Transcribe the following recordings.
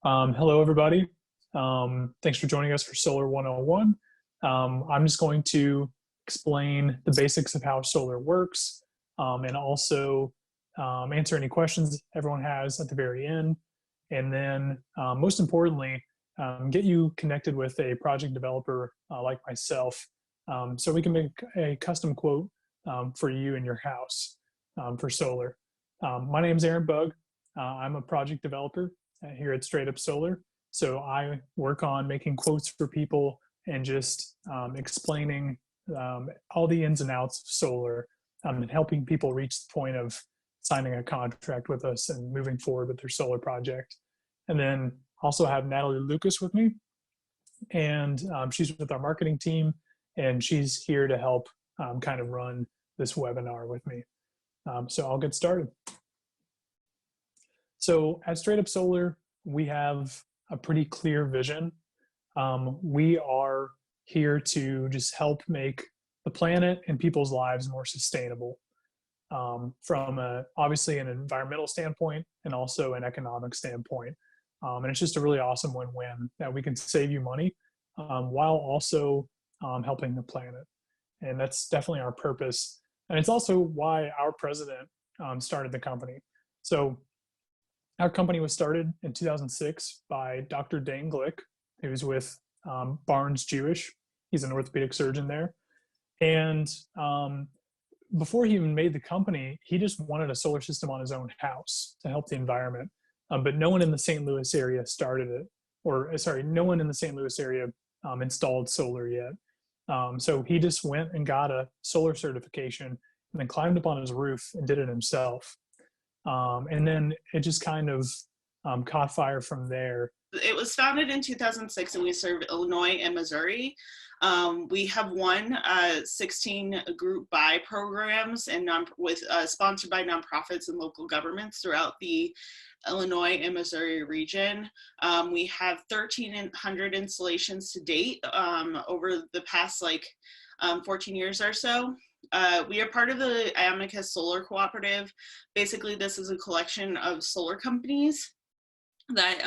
Hello, everybody. Thanks for joining us for Solar 101. I'm just going to explain the basics of how solar works and also answer any questions everyone has at the very end. And then, most importantly, get you connected with a project developer like myself so we can make a custom quote for you and your house for solar. My name is Aaron Bugg. I'm a project developer here at StraightUp Solar. So I work on making quotes for people and just explaining all the ins and outs of solar and helping people reach the point of signing a contract with us and moving forward with their solar project. And then also have Natalie Lucas with me, and she's with our marketing team, and she's here to help kind of run this webinar with me. So I'll get started. So at StraightUp Solar, we have a pretty clear vision. We are here to just help make the planet and people's lives more sustainable from obviously an environmental standpoint and also an economic standpoint. And it's just a really awesome win-win that we can save you money while also helping the planet. And that's definitely our purpose. And it's also why our president started the company. So our company was started in 2006 by Dr. Dane Glick, who's with Barnes Jewish. He's an orthopedic surgeon there. And before he even made the company, he just wanted a solar system on his own house to help the environment. But no one in the St. Louis area started it, or sorry, no one in the St. Louis area installed solar yet. So he just went and got a solar certification and then climbed up on his roof and did it himself. And then it just kind of caught fire from there. It was founded in 2006 and we serve Illinois and Missouri. We have won 16 group buy programs and sponsored by nonprofits and local governments throughout the Illinois and Missouri region. We have 1,300 installations to date over the past 14 years or so. We are part of the Amicus Solar Cooperative. Basically, this is a collection of solar companies that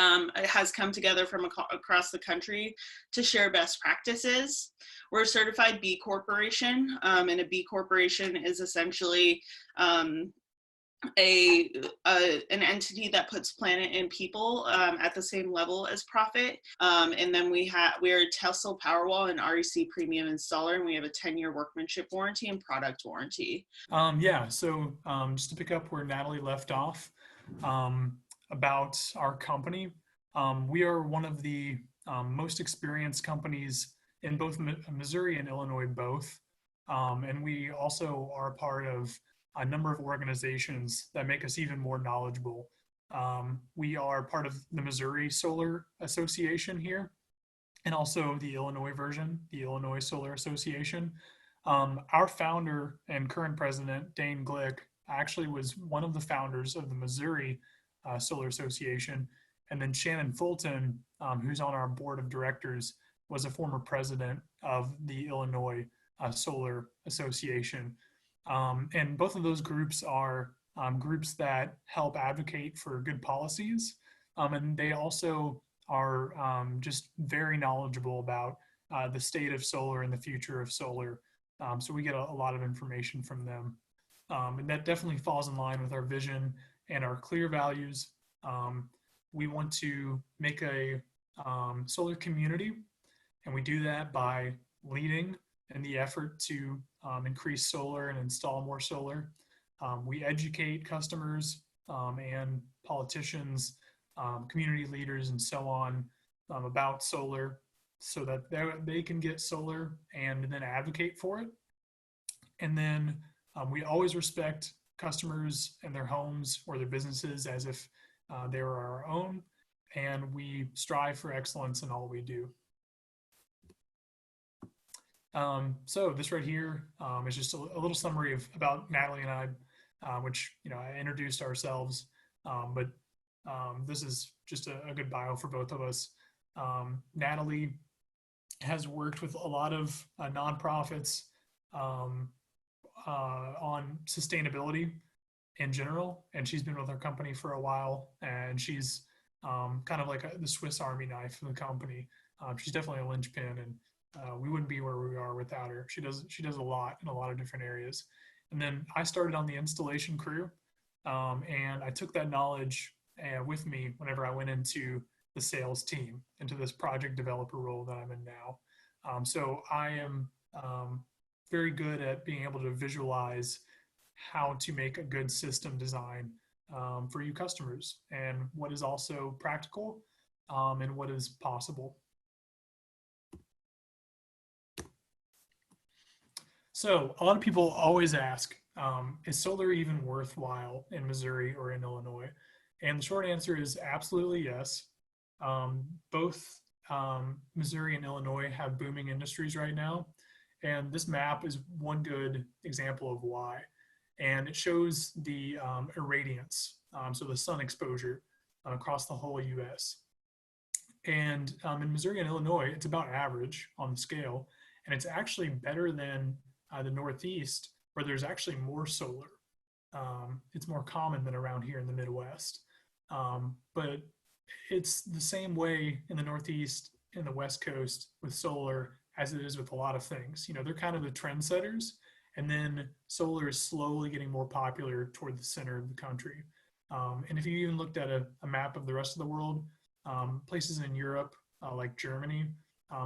has come together from across the country to share best practices. We're a certified B Corporation, and a B Corporation is essentially an entity that puts planet and people at the same level as profit. And then we're Tesla Powerwall and REC Premium Installer, and we have a 10-year workmanship warranty and product warranty. So just to pick up where Natalie left off about our company, we are one of the most experienced companies in both Missouri and Illinois both. And we also are a part of a number of organizations that make us even more knowledgeable. We are part of the Missouri Solar Association here, and also the Illinois version, the Illinois Solar Association. Our founder and current president, Dane Glick, actually was one of the founders of the Missouri Solar Association. And then Shannon Fulton, who's on our board of directors, was a former president of the Illinois Solar Association. And both of those groups are groups that help advocate for good policies. And they also are just very knowledgeable about the state of solar and the future of solar. So we get a lot of information from them. And that definitely falls in line with our vision and our clear values. We want to make a solar community, and we do that by leading in the effort to increase solar and install more solar. We educate customers and politicians, community leaders, and so on about solar so that they can get solar and then advocate for it. And then we always respect customers and their homes or their businesses as if they were our own, and we strive for excellence in all we do. So this right here is just a little summary about Natalie and I, which, I introduced ourselves, but this is just a good bio for both of us. Natalie has worked with a lot of nonprofits on sustainability in general, and she's been with our company for a while, and she's kind of like the Swiss Army knife of the company. She's definitely a linchpin, and we wouldn't be where we are without her. She does a lot in a lot of different areas. And then I started on the installation crew, and I took that knowledge with me whenever I went into the sales team, into this project developer role that I'm in now. So I am very good at being able to visualize how to make a good system design for you customers, and what is also practical, and what is possible. So a lot of people always ask, is solar even worthwhile in Missouri or in Illinois? And the short answer is absolutely yes. Both Missouri and Illinois have booming industries right now. And this map is one good example of why. And it shows the irradiance, so the sun exposure across the whole US. And in Missouri and Illinois, it's about average on the scale. And it's actually better than the Northeast, where there's actually more solar. It's more common than around here in the Midwest. But it's the same way in the Northeast and the West Coast with solar as it is with a lot of things. You know, they're kind of the trendsetters, and then solar is slowly getting more popular toward the center of the country. And if you even looked at a map of the rest of the world, places in Europe, like Germany,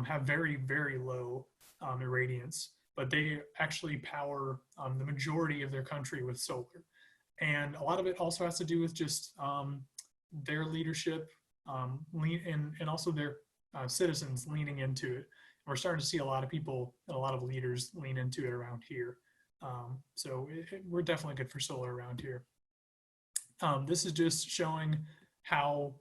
have very, very low irradiance, but they actually power the majority of their country with solar. And a lot of it also has to do with just their leadership, and also their citizens leaning into it. We're starting to see a lot of people and a lot of leaders lean into it around here. So we're definitely good for solar around here. This is just showing how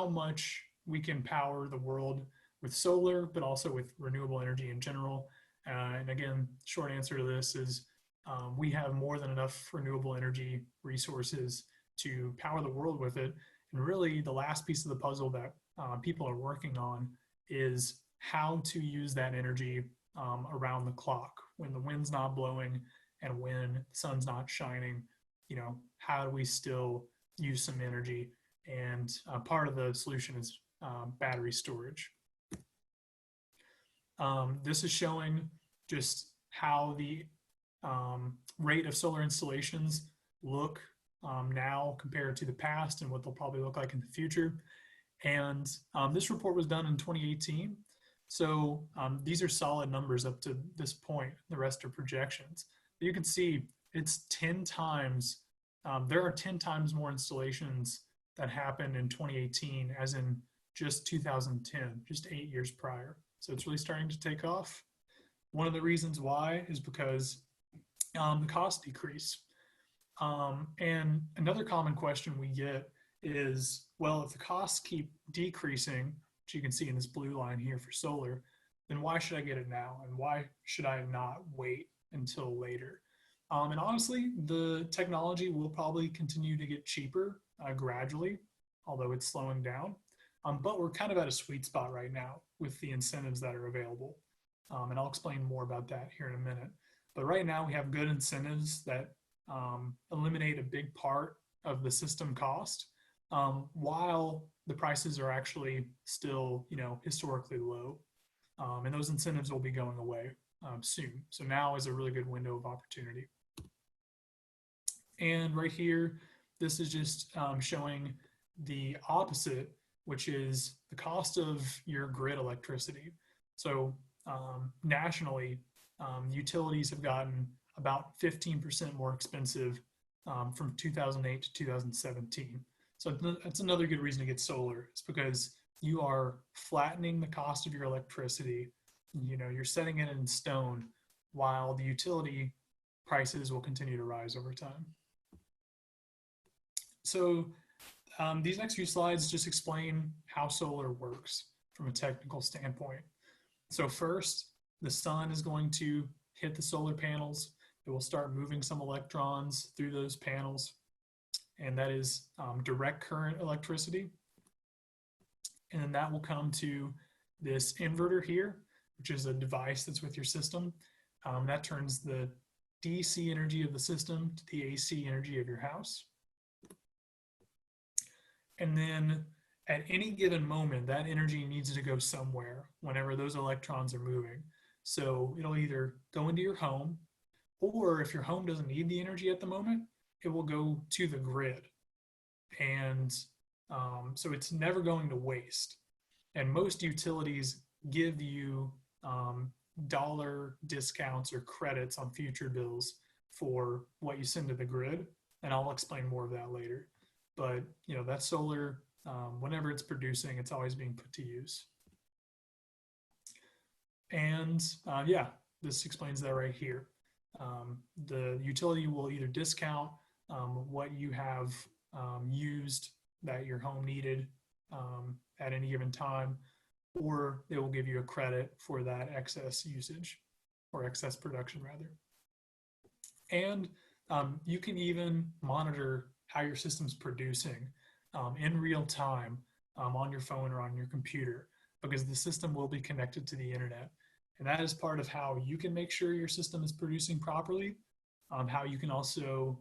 much we can power the world with solar, but also with renewable energy in general. And again, short answer to this is we have more than enough renewable energy resources to power the world with it. And really, the last piece of the puzzle that people are working on is how to use that energy around the clock when the wind's not blowing and when the sun's not shining. You know, how do we still use some energy? And part of the solution is battery storage. This is showing just how the rate of solar installations look now compared to the past and what they'll probably look like in the future. And this report was done in 2018. So these are solid numbers up to this point. The rest are projections. But you can see it's 10 times, there are 10 times more installations that happened in 2018 as in just 2010, just 8 years prior. So it's really starting to take off. One of the reasons why is because the cost decrease. And another common question we get is, well, if the costs keep decreasing, which you can see in this blue line here for solar, then why should I get it now? And why should I not wait until later? And honestly, the technology will probably continue to get cheaper gradually, although it's slowing down. But we're kind of at a sweet spot right now with the incentives that are available. And I'll explain more about that here in a minute. But right now we have good incentives that eliminate a big part of the system cost, while the prices are actually still, you know, historically low. And those incentives will be going away soon. So now is a really good window of opportunity. And right here, this is just showing the opposite, which is the cost of your grid electricity. So nationally, utilities have gotten about 15% more expensive from 2008 to 2017. So that's another good reason to get solar. It's because you are flattening the cost of your electricity. You know, you're setting it in stone while the utility prices will continue to rise over time. So these next few slides just explain how solar works from a technical standpoint. So first, the sun is going to hit the solar panels. It will start moving some electrons through those panels, and that is direct current electricity. And then that will come to this inverter here, which is a device that's with your system. That turns the DC energy of the system to the AC energy of your house. And then at any given moment, that energy needs to go somewhere whenever those electrons are moving. So it'll either go into your home, or if your home doesn't need the energy at the moment, it will go to the grid. And so it's never going to waste. And most utilities give you dollar discounts or credits on future bills for what you send to the grid. And I'll explain more of that later. But that solar, whenever it's producing, it's always being put to use. And yeah, this explains that right here. The utility will either discount what you have used that your home needed at any given time, or they will give you a credit for that excess usage or excess production rather. And you can even monitor how your system's producing in real time on your phone or on your computer, because the system will be connected to the internet. And that is part of how you can make sure your system is producing properly, how you can also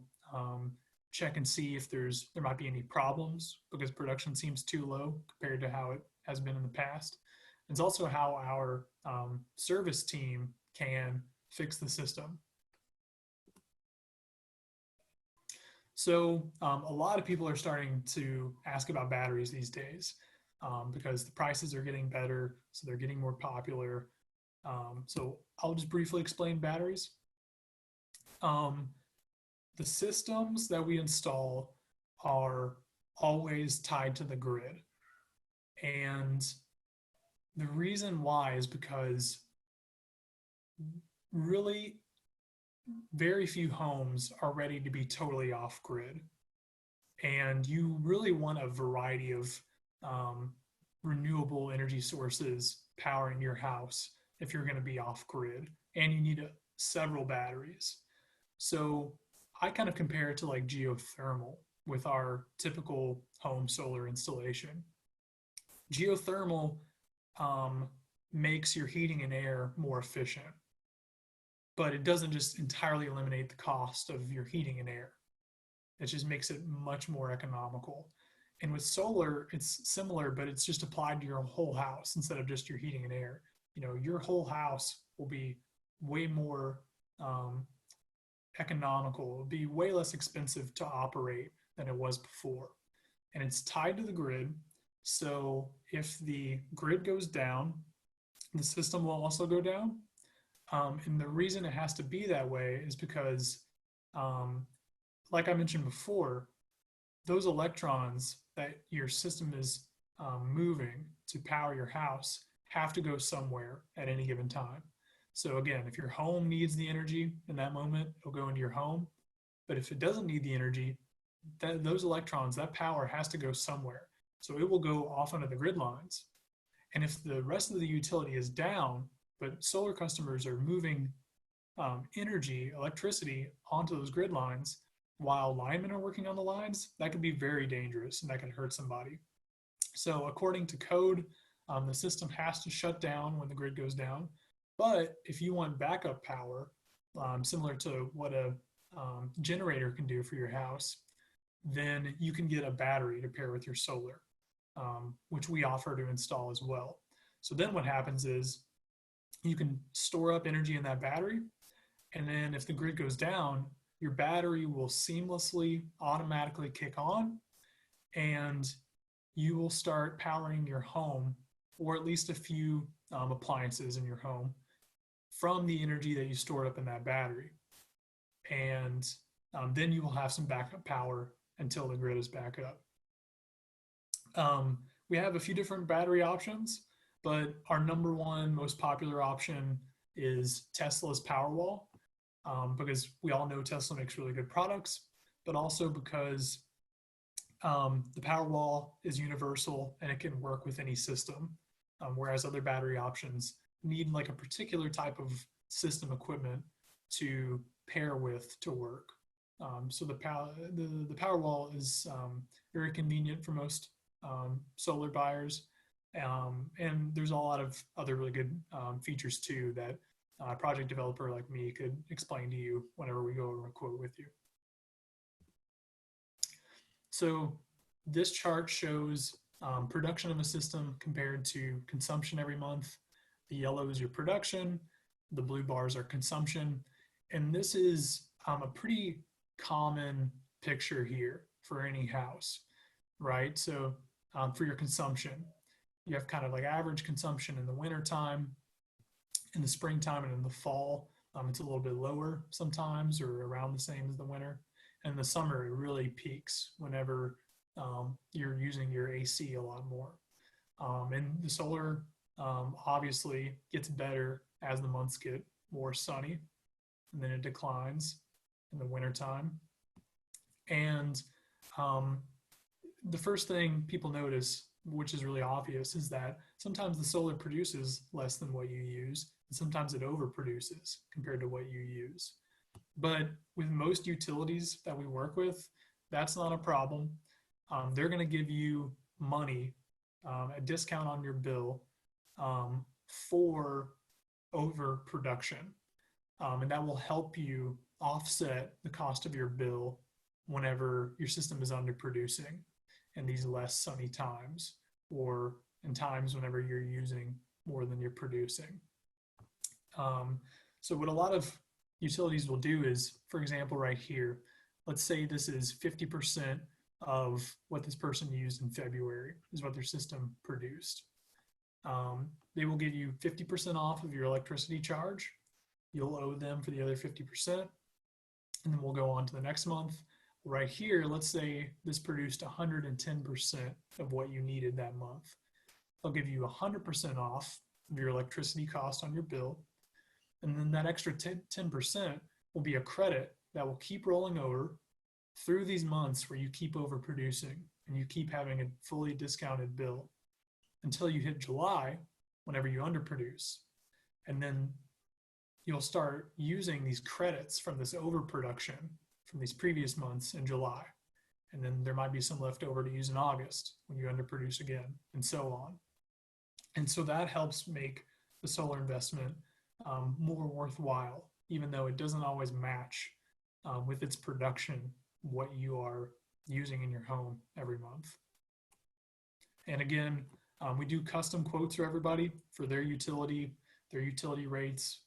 check and see if there might be any problems because production seems too low compared to how it has been in the past. It's also how our service team can fix the system. So a lot of people are starting to ask about batteries these days because the prices are getting better, so they're getting more popular. So I'll just briefly explain batteries. The systems that we install are always tied to the grid. And the reason why is because really very few homes are ready to be totally off grid. And you really want a variety of renewable energy sources powering your house if you're going to be off grid, and you need several batteries. So I kind of compare it to like geothermal with our typical home solar installation. Geothermal makes your heating and air more efficient, but it doesn't just entirely eliminate the cost of your heating and air. It just makes it much more economical. And with solar, it's similar, but it's just applied to your whole house instead of just your heating and air. Your whole house will be way more economical. It'll be way less expensive to operate than it was before. And it's tied to the grid. So if the grid goes down, the system will also go down. And the reason it has to be that way is because, like I mentioned before, those electrons that your system is moving to power your house have to go somewhere at any given time. So again, if your home needs the energy in that moment, it'll go into your home. But if it doesn't need the energy, those electrons, that power has to go somewhere. So it will go off onto the grid lines. And if the rest of the utility is down, but solar customers are moving electricity onto those grid lines while linemen are working on the lines, that could be very dangerous and that could hurt somebody. So according to code, the system has to shut down when the grid goes down. But if you want backup power, similar to what a generator can do for your house, then you can get a battery to pair with your solar, which we offer to install as well. So then what happens is you can store up energy in that battery, and then if the grid goes down, your battery will seamlessly automatically kick on, and you will start powering your home, or at least a few appliances in your home, from the energy that you stored up in that battery. And then you will have some backup power until the grid is back up. We have a few different battery options, but our number one most popular option is Tesla's Powerwall, because we all know Tesla makes really good products, but also because the Powerwall is universal and it can work with any system, whereas other battery options need like a particular type of system equipment to pair with to work. So the Powerwall is very convenient for most solar buyers, and there's a lot of other really good features too that a project developer like me could explain to you whenever we go over a quote with you. So this chart shows production of a system compared to consumption every month. The yellow is your production, the blue bars are consumption, and this is a pretty common picture here for any house, right? So for your consumption, you have kind of like average consumption in the wintertime, in the springtime, and in the fall. It's a little bit lower sometimes or around the same as the winter. And in the summer, it really peaks whenever you're using your AC a lot more. And the solar obviously gets better as the months get more sunny, and then it declines in the wintertime. And the first thing people notice, which is really obvious, is that sometimes the solar produces less than what you use, and sometimes it overproduces compared to what you use. But with most utilities that we work with, that's not a problem. They're going to give you money, a discount on your bill for overproduction. And that will help you offset the cost of your bill whenever your system is underproducing in these less sunny times, or in times whenever you're using more than you're producing. So what a lot of utilities will do is, for example, right here, let's say this is 50% of what this person used in February is what their system produced. They will give you 50% off of your electricity charge. You'll owe them for the other 50%. And then we'll go on to the next month. Right here, let's say this produced 110% of what you needed that month. They'll give you 100% off of your electricity cost on your bill. And then that extra 10% will be a credit that will keep rolling over through these months where you keep overproducing and you keep having a fully discounted bill until you hit July, whenever you underproduce. And then you'll start using these credits from this overproduction from these previous months in July. And then there might be some left over to use in August when you underproduce again, and so on. And so that helps make the solar investment more worthwhile, even though it doesn't always match with its production what you are using in your home every month. And again, we do custom quotes for everybody for their utility rates,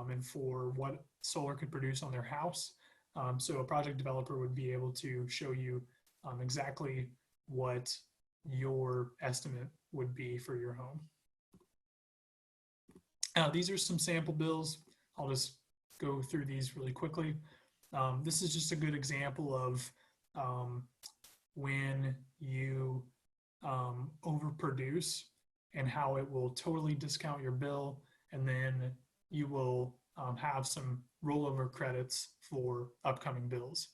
and for what solar could produce on their house. So a project developer would be able to show you exactly what your estimate would be for your home. These are some sample bills. I'll just go through these really quickly. This is just a good example of when you overproduce and how it will totally discount your bill, and then you will have some rollover credits for upcoming bills.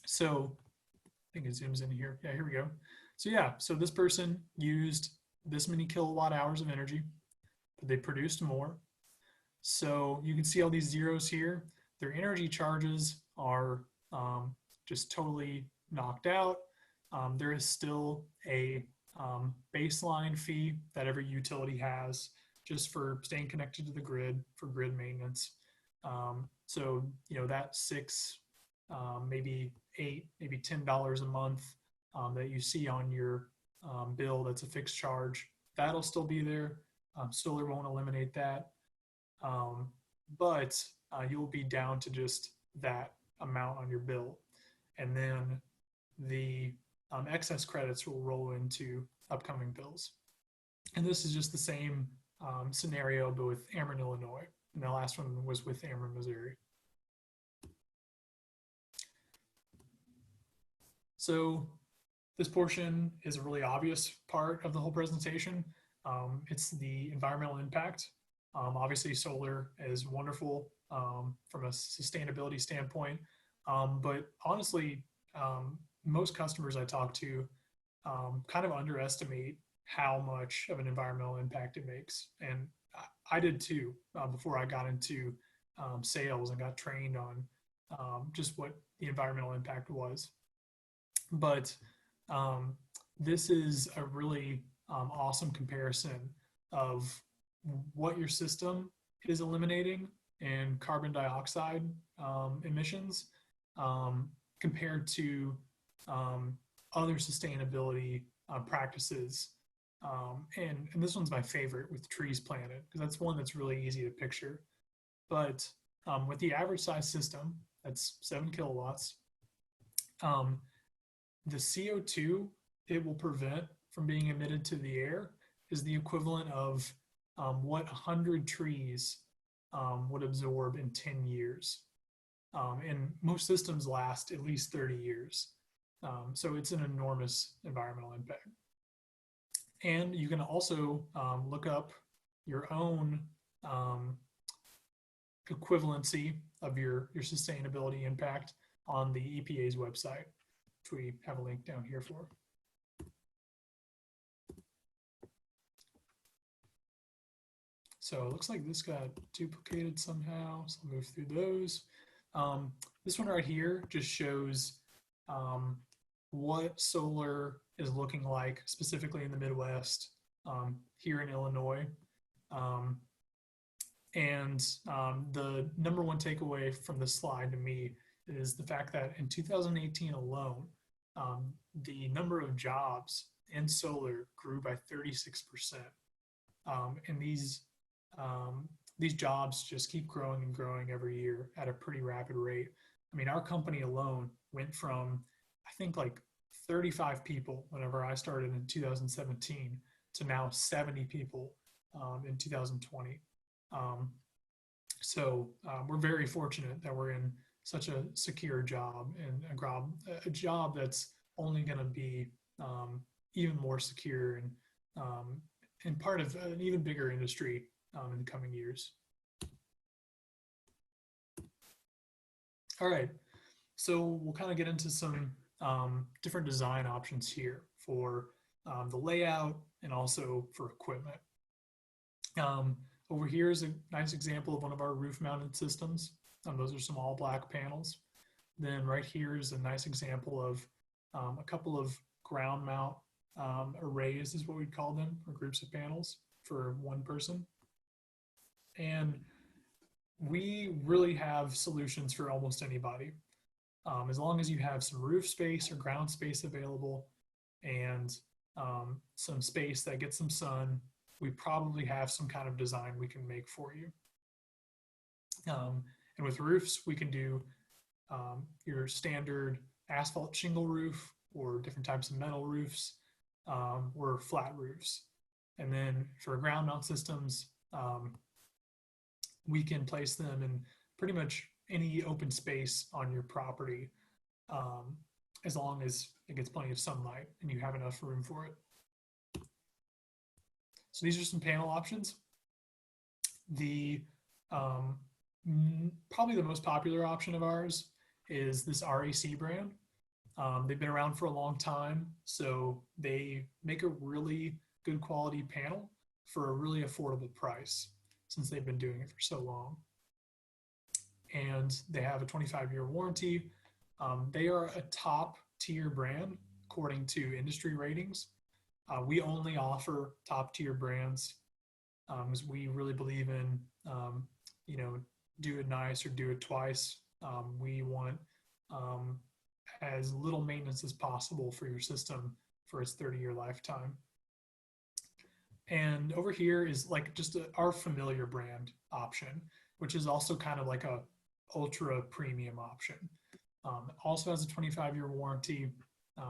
So I think it zooms in here. Yeah, here we go. So yeah, so this person used this many kilowatt hours of energy, but they produced more. So you can see all these zeros here. Their energy charges are just totally knocked out. There is still a baseline fee that every utility has just for staying connected to the grid, for grid maintenance. So, you know, that $6, maybe $8, maybe $10 a month that you see on your bill that's a fixed charge, that'll still be there. Solar won't eliminate that. But you'll be down to just that amount on your bill. And then the excess credits will roll into upcoming bills. And this is just the same scenario, but with Ameren, Illinois. And the last one was with Ameren, Missouri. So this portion is a really obvious part of the whole presentation. It's the environmental impact. Obviously, solar is wonderful from a sustainability standpoint, but honestly, most customers I talk to kind of underestimate how much of an environmental impact it makes. And I did too, before I got into sales and got trained on just what the environmental impact was. But this is a really awesome comparison of what your system is eliminating in carbon dioxide emissions compared to other sustainability practices. And this one's my favorite with trees planted, because that's one that's really easy to picture. But with the average size system, that's 7 kilowatts, the CO2 it will prevent from being emitted to the air is the equivalent of what 100 trees would absorb in 10 years. And most systems last at least 30 years. So it's an enormous environmental impact. And you can also look up your own equivalency of your sustainability impact on the EPA's website, which we have a link down here for. So it looks like this got duplicated somehow, so I'll move through those. This one right here just shows what solar is looking like specifically in the Midwest, here in Illinois. And the number one takeaway from this slide to me is the fact that in 2018 alone, the number of jobs in solar grew by 36%. And these jobs just keep growing and growing every year at a pretty rapid rate. I mean, our company alone went from, I think, like 35 people whenever I started in 2017 to now 70 people in 2020. So we're very fortunate that we're in such a secure job, and a job that's only going to be even more secure and part of an even bigger industry in the coming years. All right, so we'll kind of get into some different design options here for the layout and also for equipment. Over here is a nice example of one of our roof-mounted systems. Those are some all-black panels. Then right here is a nice example of a couple of ground mount arrays is what we'd call them, or groups of panels for one person. And we really have solutions for almost anybody. As long as you have some roof space or ground space available and some space that gets some sun, we probably have some kind of design we can make for you. And with roofs, we can do your standard asphalt shingle roof or different types of metal roofs or flat roofs. And then for ground mount systems, we can place them in pretty much any open space on your property, as long as it gets plenty of sunlight and you have enough room for it. So these are some panel options. The probably the most popular option of ours is this REC brand. They've been around for a long time, so they make a really good quality panel for a really affordable price since they've been doing it for so long. And they have a 25-year warranty. They are a top tier brand according to industry ratings. We only offer top tier brands as we really believe in, do it nice or do it twice. We want as little maintenance as possible for your system for its 30-year lifetime. And over here is like just our familiar brand option, which is also kind of like a ultra premium option. Also has a 25-year warranty.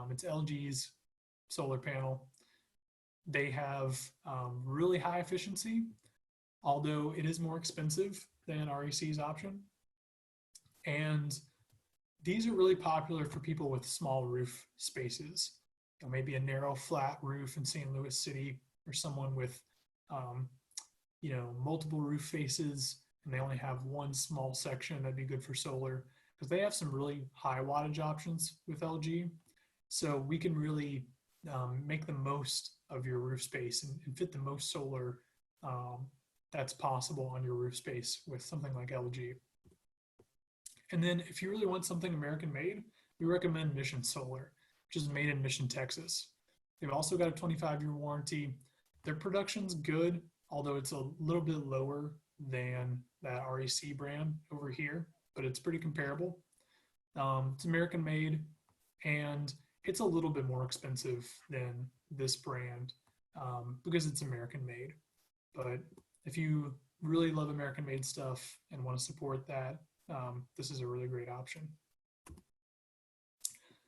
It's LG's solar panel. They have really high efficiency, although it is more expensive than REC's option. And these are really popular for people with small roof spaces. Maybe a narrow flat roof in St. Louis City, or someone with multiple roof faces and they only have one small section. That'd be good for solar because they have some really high wattage options with LG. So we can really make the most of your roof space and fit the most solar that's possible on your roof space with something like LG. And then if you really want something American made, we recommend Mission Solar, which is made in Mission, Texas. They've also got a 25-year warranty. Their production's good, although it's a little bit lower than that REC brand over here, but it's pretty comparable. It's American made, and it's a little bit more expensive than this brand because it's American made. But if you really love American made stuff and want to support that, this is a really great option.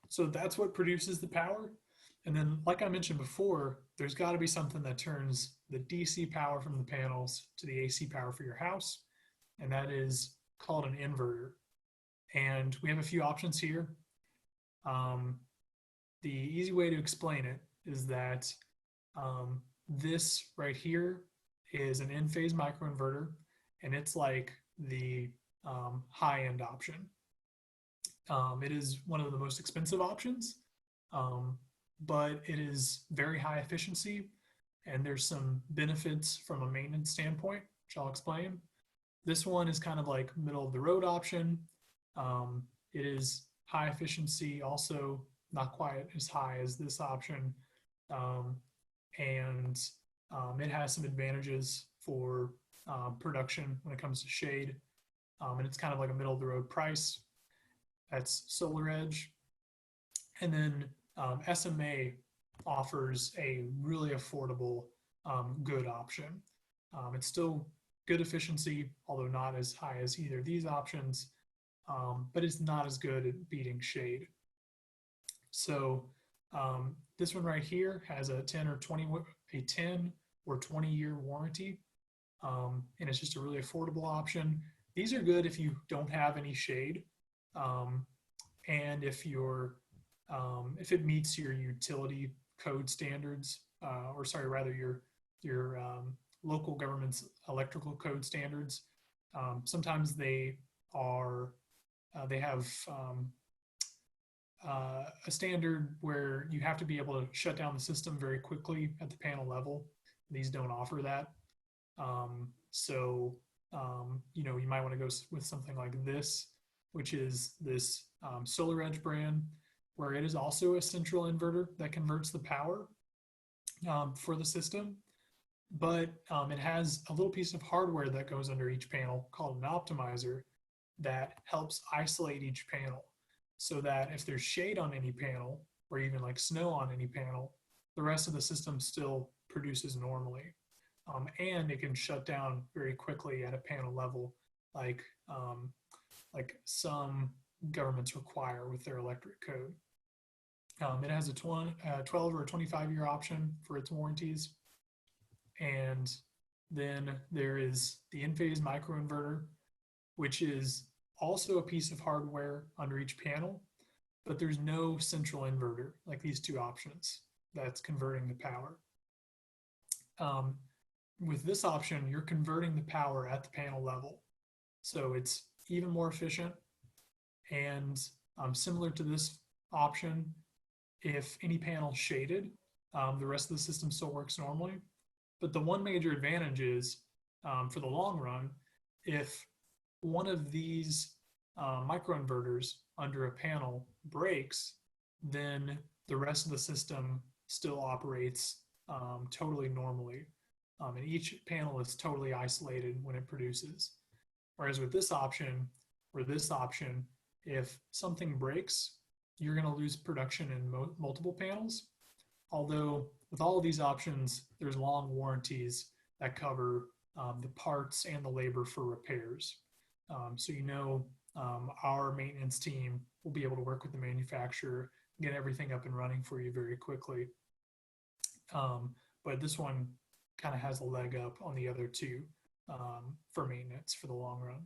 So that's what produces the power. And then, like I mentioned before, there's got to be something that turns the DC power from the panels to the AC power for your house. And that is called an inverter. And we have a few options here. The easy way to explain it is that this right here is an in-phase microinverter, and it's like the high-end option. It is one of the most expensive options, but it is very high efficiency, and there's some benefits from a maintenance standpoint, which I'll explain. This one is kind of like middle of the road option. It is high efficiency, also not quite as high as this option. And it has some advantages for production when it comes to shade. And it's kind of like a middle of the road price. That's SolarEdge. And then SMA offers a really affordable, good option. It's still good efficiency, although not as high as either of these options, but it's not as good at beating shade. So this one right here has a 10 or 20 year warranty, and it's just a really affordable option. These are good if you don't have any shade, and if it meets your utility code standards, or sorry, rather your local government's electrical code standards. Sometimes they have a standard where you have to be able to shut down the system very quickly at the panel level. These don't offer that. You might want to go with something like this, which is this SolarEdge brand, where it is also a central inverter that converts the power for the system. But it has a little piece of hardware that goes under each panel called an optimizer that helps isolate each panel, so that if there's shade on any panel, or even like snow on any panel, the rest of the system still produces normally. And it can shut down very quickly at a panel level, like some governments require with their electric code. It has a 12 or 25 year option for its warranties. And then there is the in-phase microinverter, which is also a piece of hardware under each panel, but there's no central inverter like these two options that's converting the power. With this option, you're converting the power at the panel level. So it's even more efficient, and similar to this option, if any panel shaded, the rest of the system still works normally. But the one major advantage is, for the long run, if one of these microinverters under a panel breaks, then the rest of the system still operates totally normally. And each panel is totally isolated when it produces. Whereas with this option, if something breaks, you're going to lose production in multiple panels. Although with all of these options, there's long warranties that cover the parts and the labor for repairs. So our maintenance team will be able to work with the manufacturer, get everything up and running for you very quickly. But this one kind of has a leg up on the other two for maintenance for the long run.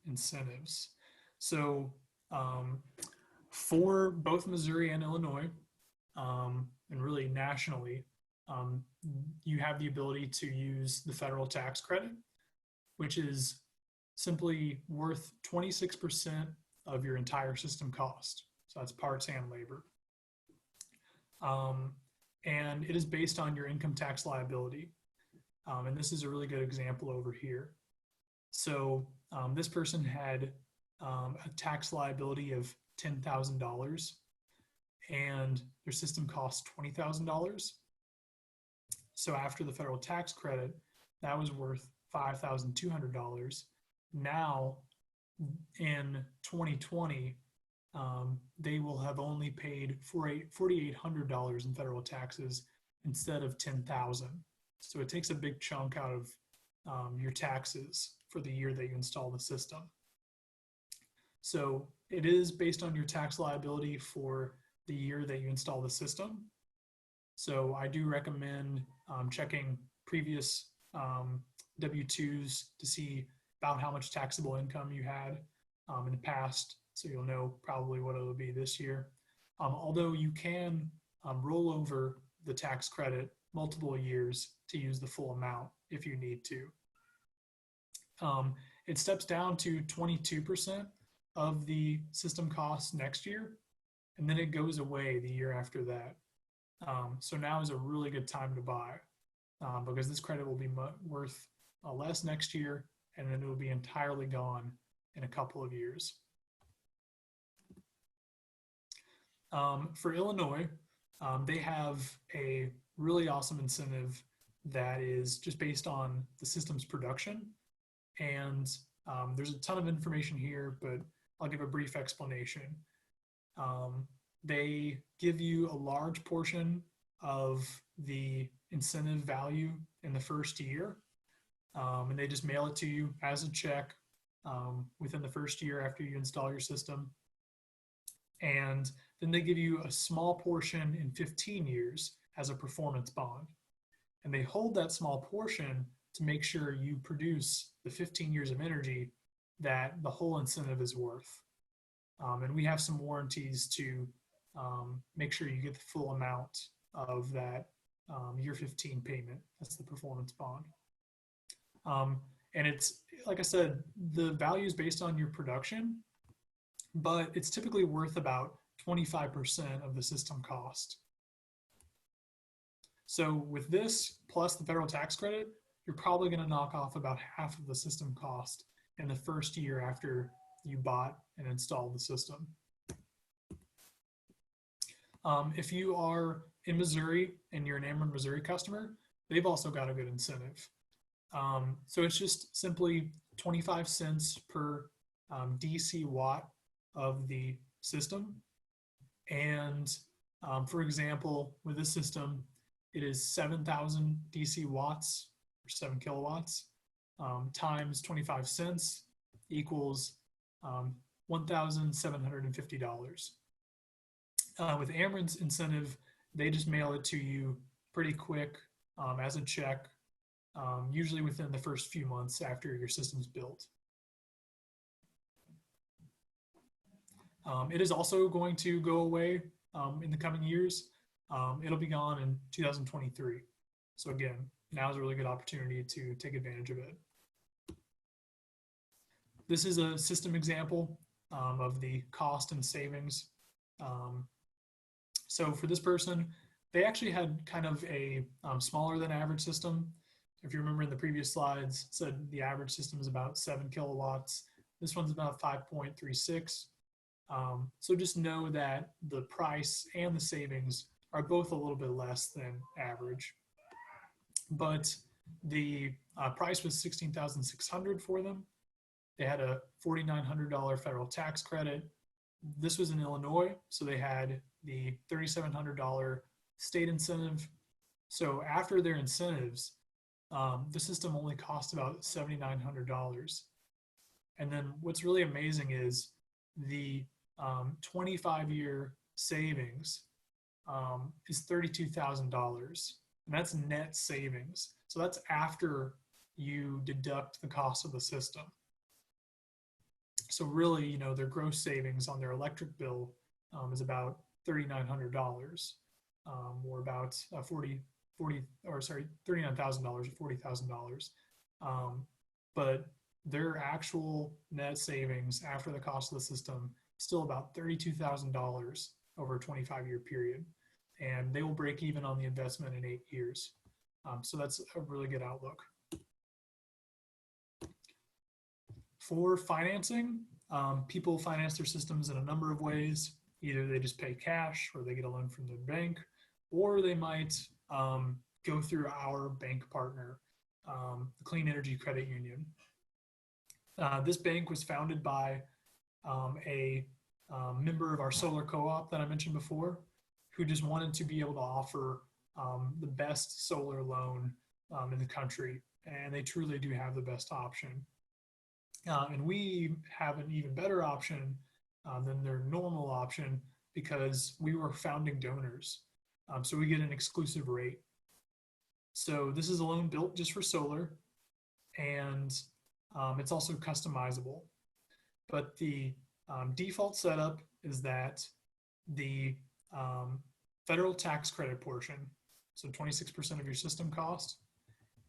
Incentives. So for both Missouri and Illinois, and really nationally, you have the ability to use the federal tax credit, which is simply worth 26% of your entire system cost. So that's parts and labor. And it is based on your income tax liability. And this is a really good example over here. So this person had a tax liability of $10,000, and their system cost $20,000. So after the federal tax credit, that was worth $5,200. Now, in 2020, they will have only paid $4,800 in federal taxes instead of $10,000. So it takes a big chunk out of your taxes for the year that you install the system. So it is based on your tax liability for the year that you install the system. So I do recommend checking previous W-2s to see about how much taxable income you had in the past, so you'll know probably what it'll be this year. Although you can roll over the tax credit multiple years to use the full amount if you need to. It steps down to 22% of the system costs next year, and then it goes away the year after that. So now is a really good time to buy because this credit will be worth less next year, and then it will be entirely gone in a couple of years. For Illinois, they have a really awesome incentive that is just based on the system's production. And there's a ton of information here, but I'll give a brief explanation. They give you a large portion of the incentive value in the first year, and they just mail it to you as a check within the first year after you install your system. And then they give you a small portion in 15 years as a performance bond. And they hold that small portion to make sure you produce the 15 years of energy that the whole incentive is worth. And we have some warranties to make sure you get the full amount of that year 15 payment. That's the performance bond. And it's, like I said, the value is based on your production, but it's typically worth about 25% of the system cost. So with this, plus the federal tax credit, you're probably going to knock off about half of the system cost in the first year after you bought and installed the system. If you are in Missouri and you're an Ameren Missouri customer, they've also got a good incentive. So it's just simply 25 cents per DC watt of the system. And for example, with this system, it is 7,000 DC watts or 7 kilowatts times 25 cents equals $1,750. With Ameren's incentive, they just mail it to you pretty quick as a check, usually within the first few months after your system's built. It is also going to go away in the coming years. It'll be gone in 2023. So again, now is a really good opportunity to take advantage of it. This is a system example of the cost and savings. So for this person, they actually had kind of a smaller than average system. If you remember in the previous slides, it said the average system is about 7 kilowatts. This one's about 5.36. So just know that the price and the savings are both a little bit less than average. But the price was $16,600 for them. They had a $4,900 federal tax credit. This was in Illinois, so they had the $3,700 state incentive. So after their incentives, the system only cost about $7,900. And then what's really amazing is the 25-year savings is $32,000, and that's net savings. So that's after you deduct the cost of the system. So really, you know, their gross savings on their electric bill is about $3,900, or about $39,000 or $40,000. But their actual net savings after the cost of the system is still about $32,000 over a 25-year period. And they will break even on the investment in 8 years. So that's a really good outlook. For financing, people finance their systems in a number of ways. Either they just pay cash, or they get a loan from their bank, or they might go through our bank partner, the Clean Energy Credit Union. This bank was founded by a member of our solar co-op that I mentioned before, who just wanted to be able to offer the best solar loan in the country. And they truly do have the best option. And we have an even better option than their normal option because we were founding donors. So we get an exclusive rate. So this is a loan built just for solar, and it's also customizable. But the default setup is that the federal tax credit portion, so 26% of your system cost,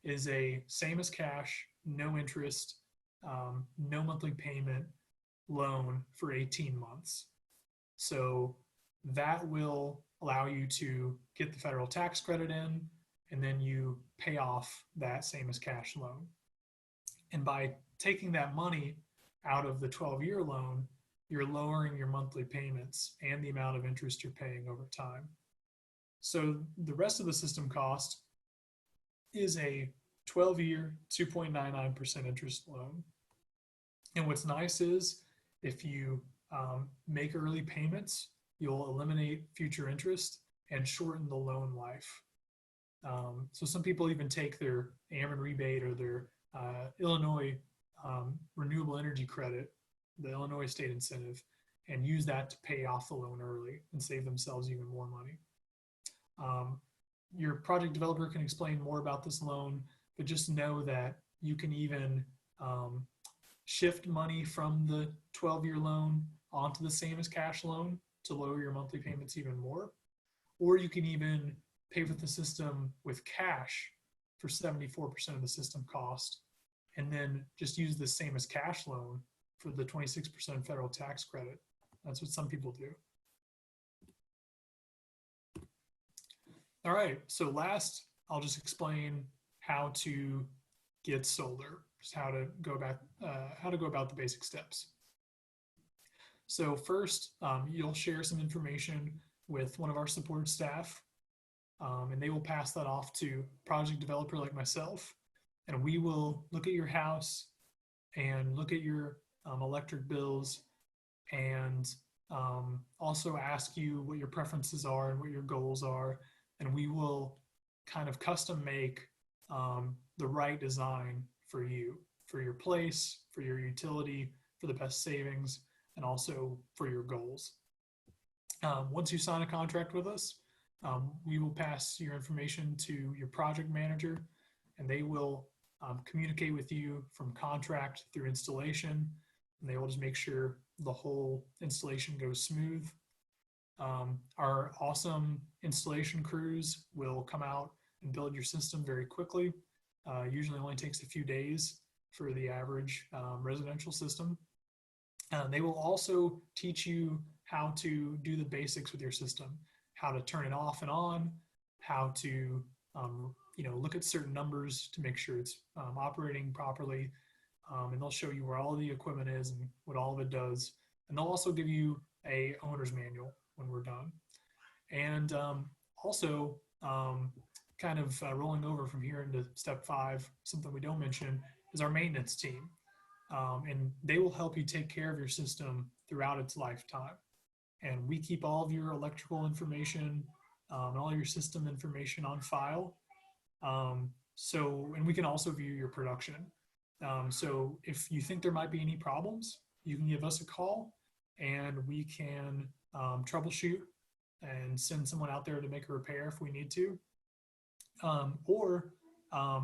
is a same as cash, no interest, no monthly payment loan for 18 months. So that will allow you to get the federal tax credit in, and then you pay off that same as cash loan. And by taking that money out of the 12-year loan, you're lowering your monthly payments and the amount of interest you're paying over time. So the rest of the system cost is a 12-year, 2.99% interest loan. And what's nice is if you make early payments, you'll eliminate future interest and shorten the loan life. So some people even take their Ameren rebate or their Illinois renewable energy credit, the Illinois state incentive, and use that to pay off the loan early and save themselves even more money. Your project developer can explain more about this loan, but just know that you can even shift money from the 12-year loan onto the same as cash loan to lower your monthly payments even more. Or you can even pay for the system with cash for 74% of the system cost, and then just use the same as cash loan for the 26% federal tax credit. That's what some people do. All right, so last, I'll just explain how to get solar, just how to go about the basic steps. So first, you'll share some information with one of our support staff, and they will pass that off to a project developer like myself, and we will look at your house and look at your electric bills, and also ask you what your preferences are and what your goals are, and we will kind of custom make the right design for you, for your place, for your utility, for the best savings, and also for your goals. Once you sign a contract with us, we will pass your information to your project manager, and they will communicate with you from contract through installation, and they will just make sure the whole installation goes smooth. Our awesome installation crews will come out and build your system very quickly. Usually only takes a few days for the average residential system. They will also teach you how to do the basics with your system, how to turn it off and on, how to look at certain numbers to make sure it's operating properly. And they'll show you where all the equipment is and what all of it does. And they'll also give you a owner's manual when we're done. And also, kind of rolling over from here into step 5, something we don't mention is our maintenance team. And they will help you take care of your system throughout its lifetime. And we keep all of your electrical information and all your system information on file. And we can also view your production. So if you think there might be any problems, you can give us a call and we can troubleshoot and send someone out there to make a repair if we need to. Or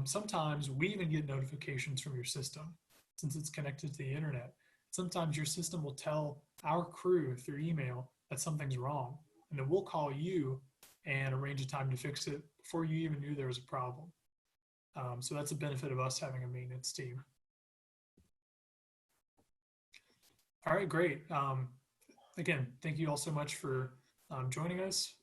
sometimes we even get notifications from your system since it's connected to the internet. Sometimes your system will tell our crew through email that something's wrong, and then we'll call you and arrange a time to fix it before you even knew there was a problem. So that's a benefit of us having a maintenance team. All right, great. Again, thank you all so much for joining us.